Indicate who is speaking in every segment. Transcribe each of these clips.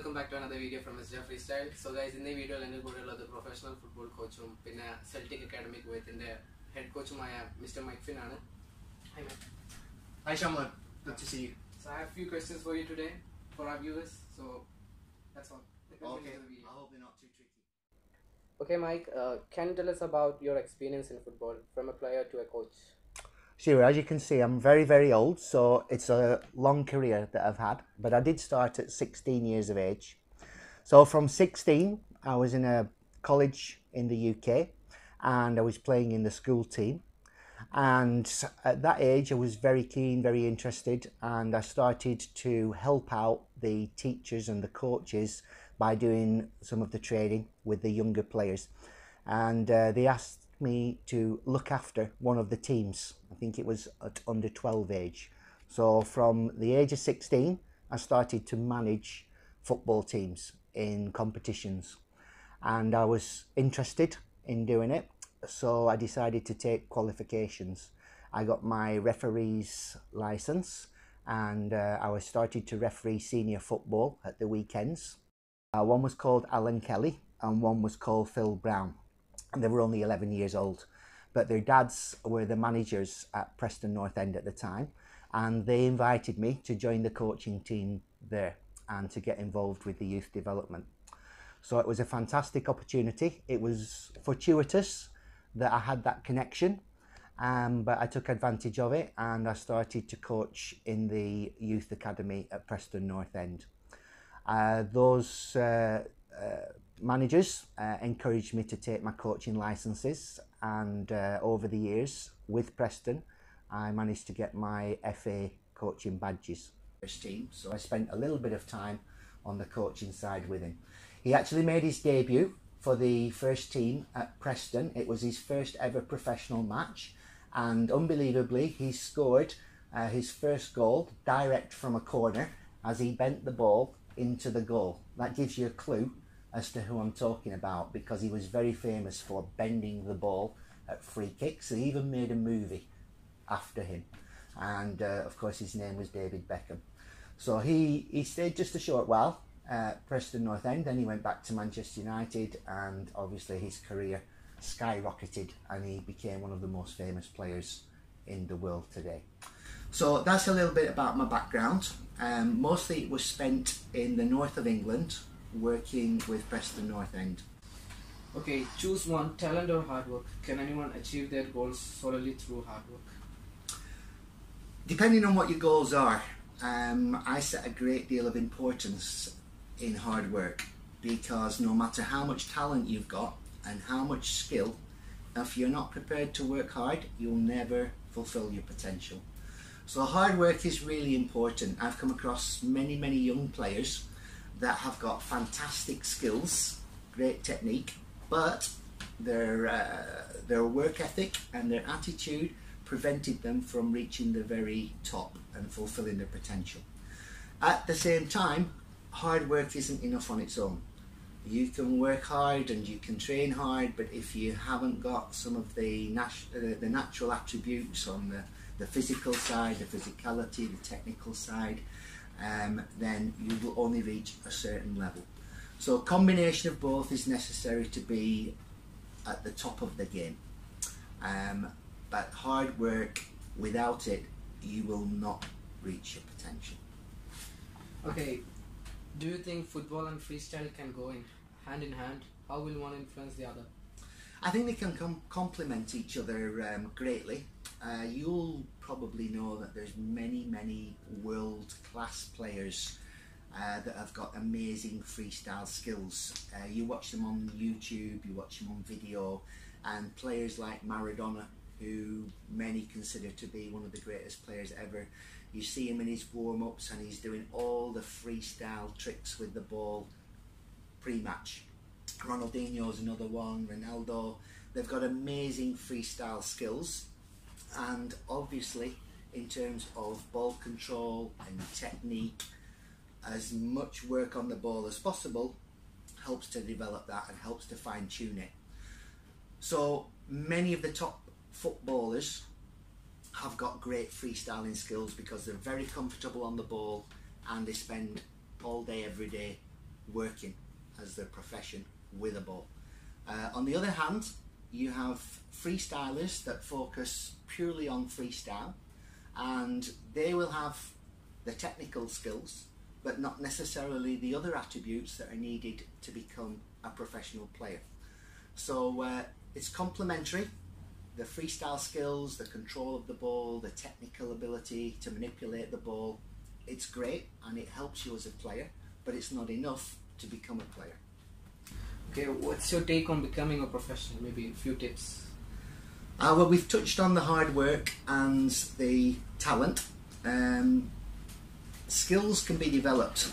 Speaker 1: welcome back to another video from Mr. Freestyle. So guys, in this video I will the professional football coach and Celtic Academy with the head coach Mr. Mike Finn. Hi Mike.
Speaker 2: Hi Shamlan, good to see you.
Speaker 1: So I have a few questions for you today for our viewers. So that's all.
Speaker 2: Okay, I hope they're not too tricky.
Speaker 1: Okay Mike, can you tell us about your experience in football from a player to a coach?
Speaker 2: Sure, as you can see, I'm very old, so it's a long career that I've had, but I did start at 16 years of age. So from 16, I was in a college in the UK and I was playing in the school team. And at that age, I was very keen, very interested, and I started to help out the teachers and the coaches by doing some of the training with the younger players. And they asked me to look after one of the teams. I think it was at under 12 age. So from the age of 16, I started to manage football teams in competitions. And I was interested in doing it. So I decided to take qualifications. I got my referee's license and I was started to referee senior football at the weekends. One was called Alan Kelly and one was called Phil Brown. And they were only 11 years old, but their dads were the managers at Preston North End at the time, and they invited me to join the coaching team there and to get involved with the youth development. So it was a fantastic opportunity. It was fortuitous that I had that connection, but I took advantage of it and I started to coach in the youth academy at Preston North End. Those managers encouraged me to take my coaching licenses, and over the years with Preston I managed to get my FA coaching badges. First team, so I spent a little bit of time on the coaching side with him. He actually made his debut for the first team at Preston. It was his first ever professional match, and unbelievably he scored his first goal direct from a corner as he bent the ball into the goal. That gives you a clue as to who I'm talking about, because he was very famous for bending the ball at free kicks. They even made a movie after him, and of course his name was David Beckham. So he stayed just a short while at Preston North End, then he went back to Manchester United, and obviously his career skyrocketed and he became one of the most famous players in the world today. So that's a little bit about my background. Mostly it was spent in the north of England working with Preston North End.
Speaker 1: Okay, choose one, talent or hard work. Can anyone achieve their goals solely through hard work?
Speaker 2: Depending on what your goals are, I set a great deal of importance in hard work, because no matter how much talent you've got and how much skill, if you're not prepared to work hard, you'll never fulfill your potential. So hard work is really important. I've come across many young players that have got fantastic skills, great technique, but their work ethic and their attitude prevented them from reaching the very top and fulfilling their potential. At the same time, hard work isn't enough on its own. You can work hard and you can train hard, but if you haven't got some of the natural attributes on the physical side, the physicality, the technical side, then you will only reach a certain level. So a combination of both is necessary to be at the top of the game. But hard work, without it, you will not reach your potential.
Speaker 1: Okay, do you think football and freestyle can go hand in hand? How will one influence the other?
Speaker 2: I think they can complement each other greatly. You'll probably know that there's many world-class players that have got amazing freestyle skills. You watch them on YouTube, you watch them on video, and players like Maradona, who many consider to be one of the greatest players ever. You see him in his warm-ups and he's doing all the freestyle tricks with the ball pre-match. Ronaldinho's another one, Ronaldo. They've got amazing freestyle skills, and obviously in terms of ball control and technique, as much work on the ball as possible helps to develop that and helps to fine-tune it. So many of the top footballers have got great freestyling skills because they're very comfortable on the ball and they spend all day every day working as their profession with a ball. On the other hand, you have freestylers that focus purely on freestyle, and they will have the technical skills but not necessarily the other attributes that are needed to become a professional player. So it's complementary. The freestyle skills, the control of the ball, the technical ability to manipulate the ball, it's great and it helps you as a player, but it's not enough to become a player.
Speaker 1: Okay, what's your take on becoming a professional? Maybe a few tips.
Speaker 2: Well, we've touched on the hard work and the talent. Skills can be developed.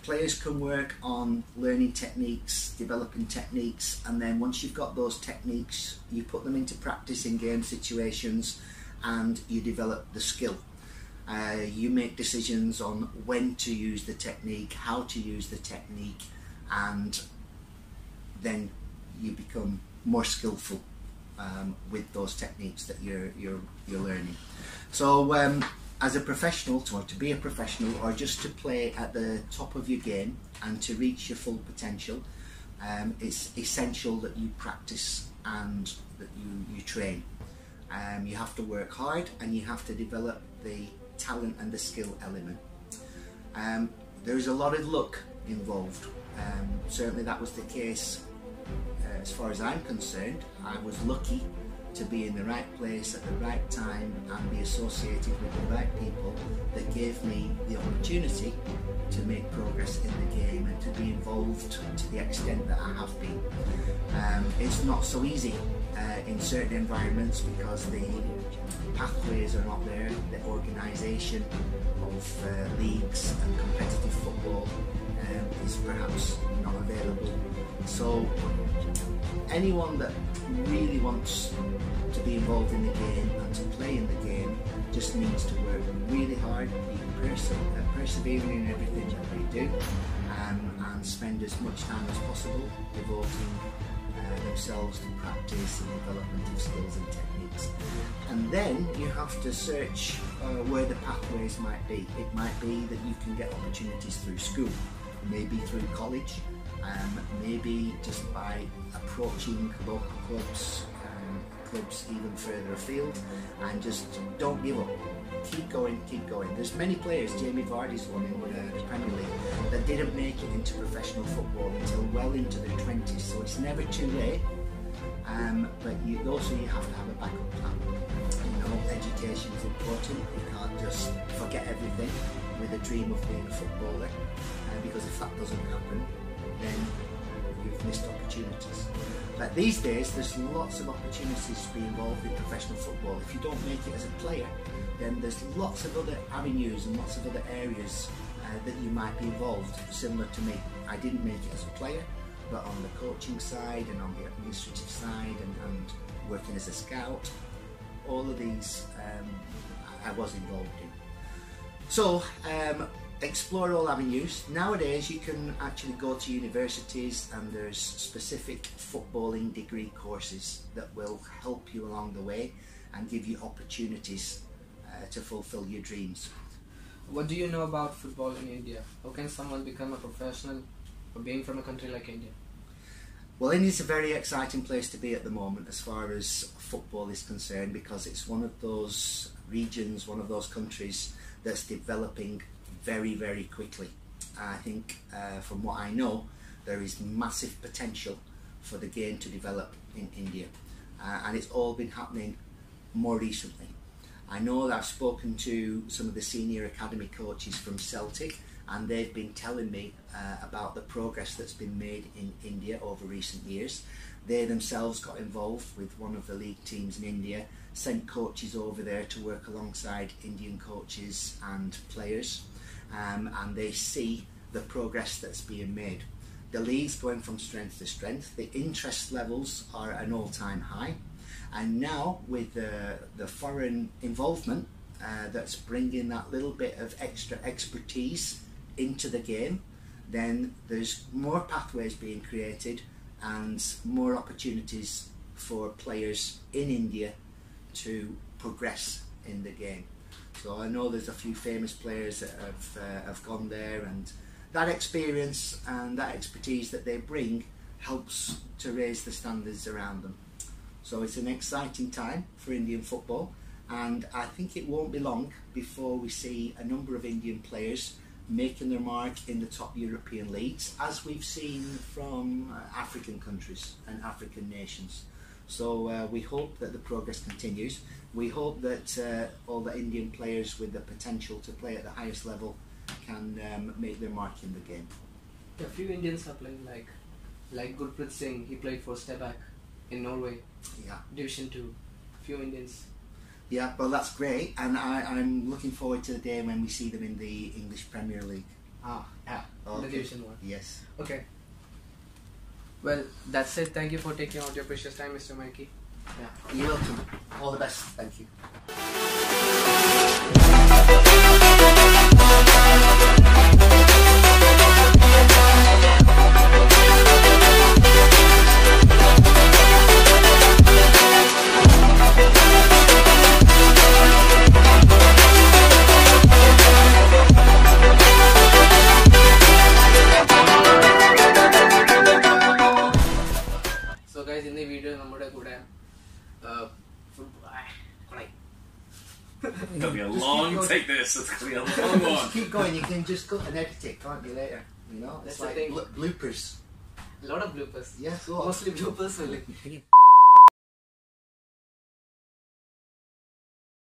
Speaker 2: Players can work on learning techniques, developing techniques, and then once you've got those techniques, you put them into practice in game situations and you develop the skill. You make decisions on when to use the technique, how to use the technique, and then you become more skillful with those techniques that you're learning. So as a professional, or to be a professional, or just to play at the top of your game and to reach your full potential, it's essential that you practice and that you train. You have to work hard and you have to develop the talent and the skill element. There's a lot of luck involved. Certainly that was the case as far as I'm concerned. I was lucky to be in the right place at the right time and be associated with the right people that gave me the opportunity to make progress in the game and to be involved to the extent that I have been. It's not so easy in certain environments because the pathways are not there, the organisation of leagues and competitive football is perhaps not available. So anyone that really wants to be involved in the game and to play in the game just needs to work really hard, be persevering in everything that they do, and spend as much time as possible devoting themselves to practice and development of skills and techniques. And then you have to search where the pathways might be. It might be that you can get opportunities through school, maybe through college, maybe just by approaching local clubs, clubs even further afield, and just don't give up. Keep going, keep going. There's many players, Jamie Vardy's one in the Premier League, that didn't make it into professional football until well into their 20s, so it's never too late. But also you have to have a backup plan. You know, education is important. You can't just forget everything with a dream of being a footballer, because if that doesn't happen, then you've missed opportunities. But these days there's lots of opportunities to be involved in professional football. If you don't make it as a player, then there's lots of other avenues and lots of other areas that you might be involved, similar to me. I didn't make it as a player, but on the coaching side and on the administrative side and working as a scout, all of these I was involved in. So explore all avenues. Nowadays you can actually go to universities and there's specific footballing degree courses that will help you along the way and give you opportunities to fulfill your dreams.
Speaker 1: What do you know about football in India? How can someone become a professional for being from a country like India?
Speaker 2: Well, India's a very exciting place to be at the moment as far as football is concerned, because it's one of those regions, one of those countries that's developing very, very quickly. I think from what I know, there is massive potential for the game to develop in India, and it's all been happening more recently. I know that I've spoken to some of the senior academy coaches from Celtic, and they've been telling me about the progress that's been made in India over recent years. They themselves got involved with one of the league teams in India, sent coaches over there to work alongside Indian coaches and players, and they see the progress that's being made. The league's going from strength to strength. The interest levels are at an all-time high, and now with the foreign involvement that's bringing that little bit of extra expertise into the game, then there's more pathways being created and more opportunities for players in India to progress in the game. So I know there's a few famous players that have gone there, and that experience and that expertise that they bring helps to raise the standards around them. So it's an exciting time for Indian football, and I think it won't be long before we see a number of Indian players making their mark in the top European leagues, as we've seen from African countries and African nations. So we hope that the progress continues. We hope that all the Indian players with the potential to play at the highest level can make their mark in the game.
Speaker 1: A few Indians are playing like Gurpreet Singh. He played for Stabæk in Norway.
Speaker 2: Yeah.
Speaker 1: Division 2. Few Indians.
Speaker 2: Yeah, well, that's great, and I'm looking forward to the day when we see them in the English Premier League.
Speaker 1: Yeah,
Speaker 2: Okay.
Speaker 1: the Division 1.
Speaker 2: Yes.
Speaker 1: Okay. Well, that's it. Thank you for taking out your precious time, Mr. Mikey.
Speaker 2: Yeah. You're welcome. All the best. Thank you.
Speaker 1: So guys, in the video, നമ്മുടെ കൂടെ
Speaker 3: It's gonna be a long take this. It's gonna be a long one.
Speaker 2: Keep going. You can just cut and edit it, can't you, later? You know, it's
Speaker 1: That's the
Speaker 2: like
Speaker 1: thing.
Speaker 2: bloopers.
Speaker 1: A lot of bloopers.
Speaker 2: Yes, go on.
Speaker 1: Mostly bloopers.